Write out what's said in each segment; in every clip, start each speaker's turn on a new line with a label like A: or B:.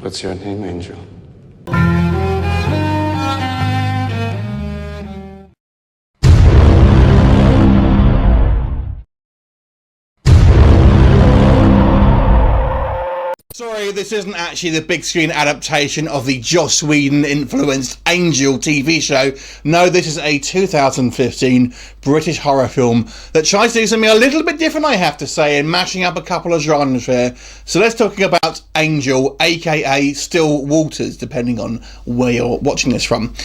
A: What's your name, Angel?
B: Sorry, this isn't actually the big screen adaptation of the Joss Whedon influenced Angel TV show. No, this is a 2015 British horror film that tries to do something a little bit different, I have to say, in mashing up a couple of genres here. So let's talk about Angel, aka Still Waters, depending on where you're watching this from.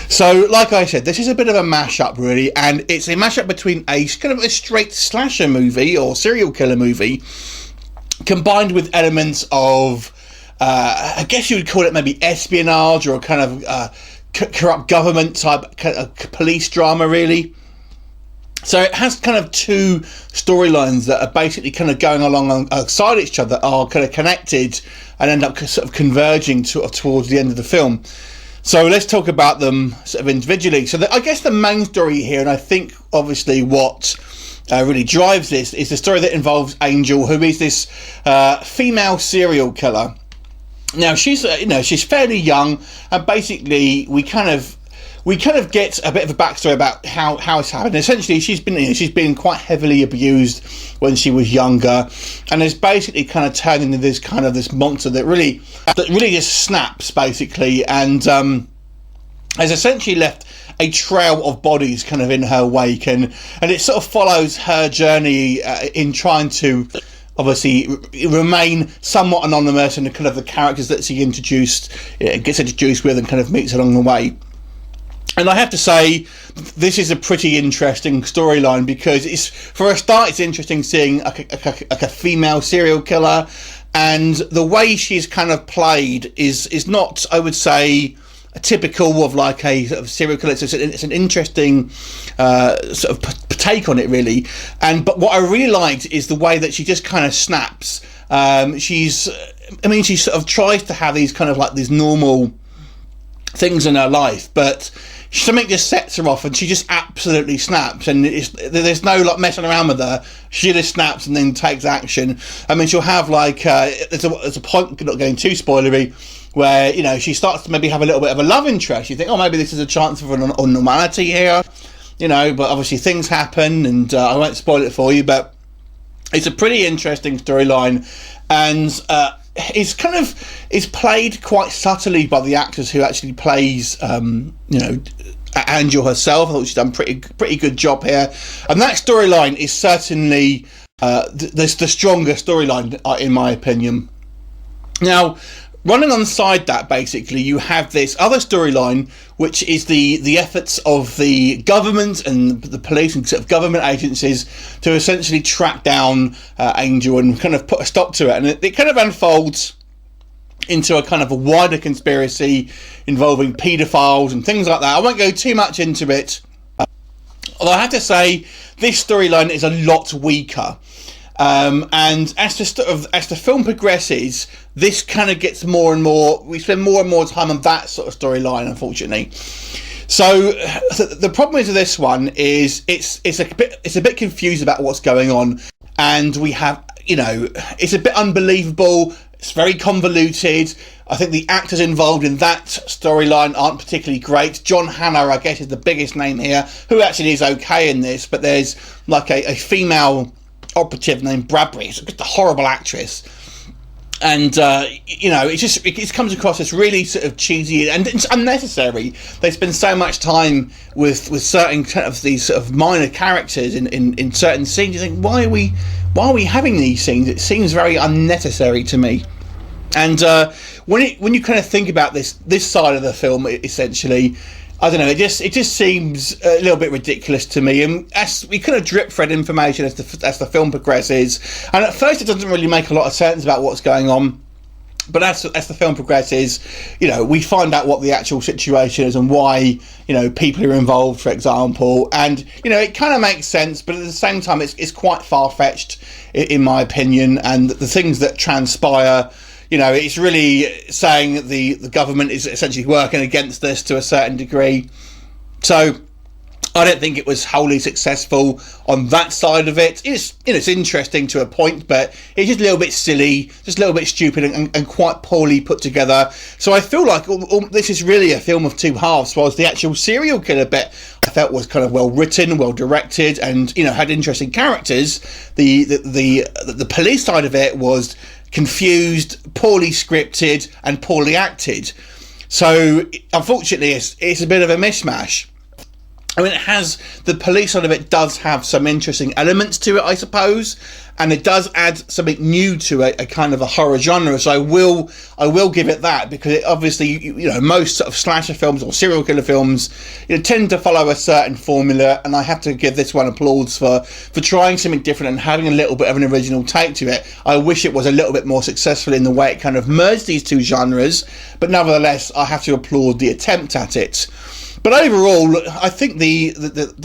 B: So, like I said, this is a bit of a mashup, really, and it's a mashup between a kind of a straight slasher movie or serial killer movie, combined with elements of, I guess you would call it maybe espionage or a kind of corrupt government type kind of police drama, really. So it has kind of two storylines that are basically kind of going alongside each other, are kind of connected and end up sort of converging towards the end of the film. So let's talk about them sort of individually. So I guess the main story here, and I think obviously what really drives this, is the story that involves Angel, who is this female serial killer. Now she's she's fairly young, and basically we kind of get a bit of a backstory about how it's happened. Essentially, she's been quite heavily abused when she was younger, and is basically kind of turned into this monster that really just snaps basically, and has essentially left a trail of bodies kind of in her wake, and it sort of follows her journey in trying to obviously remain somewhat anonymous, and the kind of the characters that she gets introduced with and kind of meets along the way. And I have to say, this is a pretty interesting storyline, because for a start, it's interesting seeing like a female serial killer, and the way she's kind of played is not, I would say, a typical of like a sort of serial killer. It's an interesting sort of take on it, really. But what I really liked is the way that she just kind of snaps. She sort of tries to have these kind of like these normal things in her life, but something just sets her off, and she just absolutely snaps, and there's no like messing around with her. She just snaps and then takes action. I mean, she'll have like there's a point, not going too spoilery, where she starts to maybe have a little bit of a love interest. You think, oh, maybe this is a chance for normality here, but obviously things happen, and I won't spoil it for you, but it's a pretty interesting storyline, and it's played quite subtly by the actress who actually plays Angel herself. I thought she's done pretty good job here, and that storyline is certainly the stronger storyline in my opinion. Now, running alongside that, basically, you have this other storyline, which is the efforts of the government and the police and sort of government agencies to essentially track down Angel and kind of put a stop to it. And it kind of unfolds into a kind of a wider conspiracy involving paedophiles and things like that. I won't go too much into it, although I have to say this storyline is a lot weaker. And as the film progresses, this kind of gets more and more. We spend more and more time on that sort of storyline, unfortunately. So the problem is with this one is it's a bit confused about what's going on, and we have it's a bit unbelievable. It's very convoluted. I think the actors involved in that storyline aren't particularly great. John Hannah, I guess, is the biggest name here, who actually is okay in this, but there's like a female operative named Bradbury. It's just a horrible actress, and it comes across as really sort of cheesy, and it's unnecessary. They spend so much time with certain kind of these sort of minor characters in certain scenes. You think, why are we having these scenes? It seems very unnecessary to me. And when you kind of think about this side of the film, essentially, I don't know, it just seems a little bit ridiculous to me. And as we kind of drip thread information as the film progresses, and at first it doesn't really make a lot of sense about what's going on, but as the film progresses, we find out what the actual situation is and why people are involved, for example, and it kind of makes sense, but at the same time it's quite far-fetched in my opinion, and the things that transpire, it's really saying that the government is essentially working against this to a certain degree. So I don't think it was wholly successful on that side of it. It's interesting to a point, but it's just a little bit silly, just a little bit stupid, and quite poorly put together. So I feel like this is really a film of two halves. Whilst the actual serial killer bit I felt was kind of well written, well directed, and had interesting characters, the police side of it was confused, poorly scripted, and poorly acted. So unfortunately, it's a bit of a mishmash. I mean, the police side of it does have some interesting elements to it, I suppose, and it does add something new to a kind of a horror genre. So I will give it that, because it obviously, most sort of slasher films or serial killer films, tend to follow a certain formula, and I have to give this one applause for trying something different and having a little bit of an original take to it. I wish it was a little bit more successful in the way it kind of merged these two genres, but nevertheless, I have to applaud the attempt at it. But overall, I think the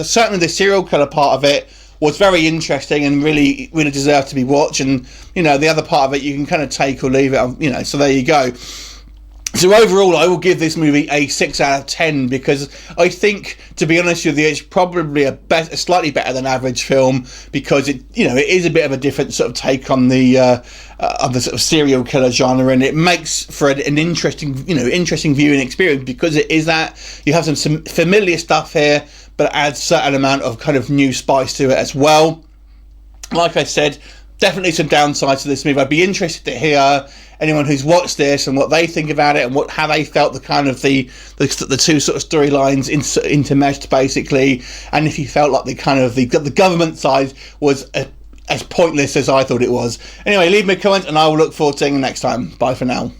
B: certainly the serial killer part of it was very interesting and really deserved to be watched. And the other part of it you can kind of take or leave it. So there you go. So overall, I will give this movie a 6 out of 10, because I think, to be honest with you, it's probably a slightly better than average film, because it is a bit of a different sort of take on the sort of serial killer genre, and it makes for an interesting viewing experience, because it is that you have some familiar stuff here, but it adds a certain amount of kind of new spice to it as well. Like I said, definitely some downsides to this movie. I'd be interested to hear anyone who's watched this and what they think about it, and how they felt the kind of the two sort of storylines intermeshed, basically, and if you felt like the kind of the government side was as pointless as I thought it was. Anyway, leave me a comment and I will look forward to seeing you next time. Bye for now.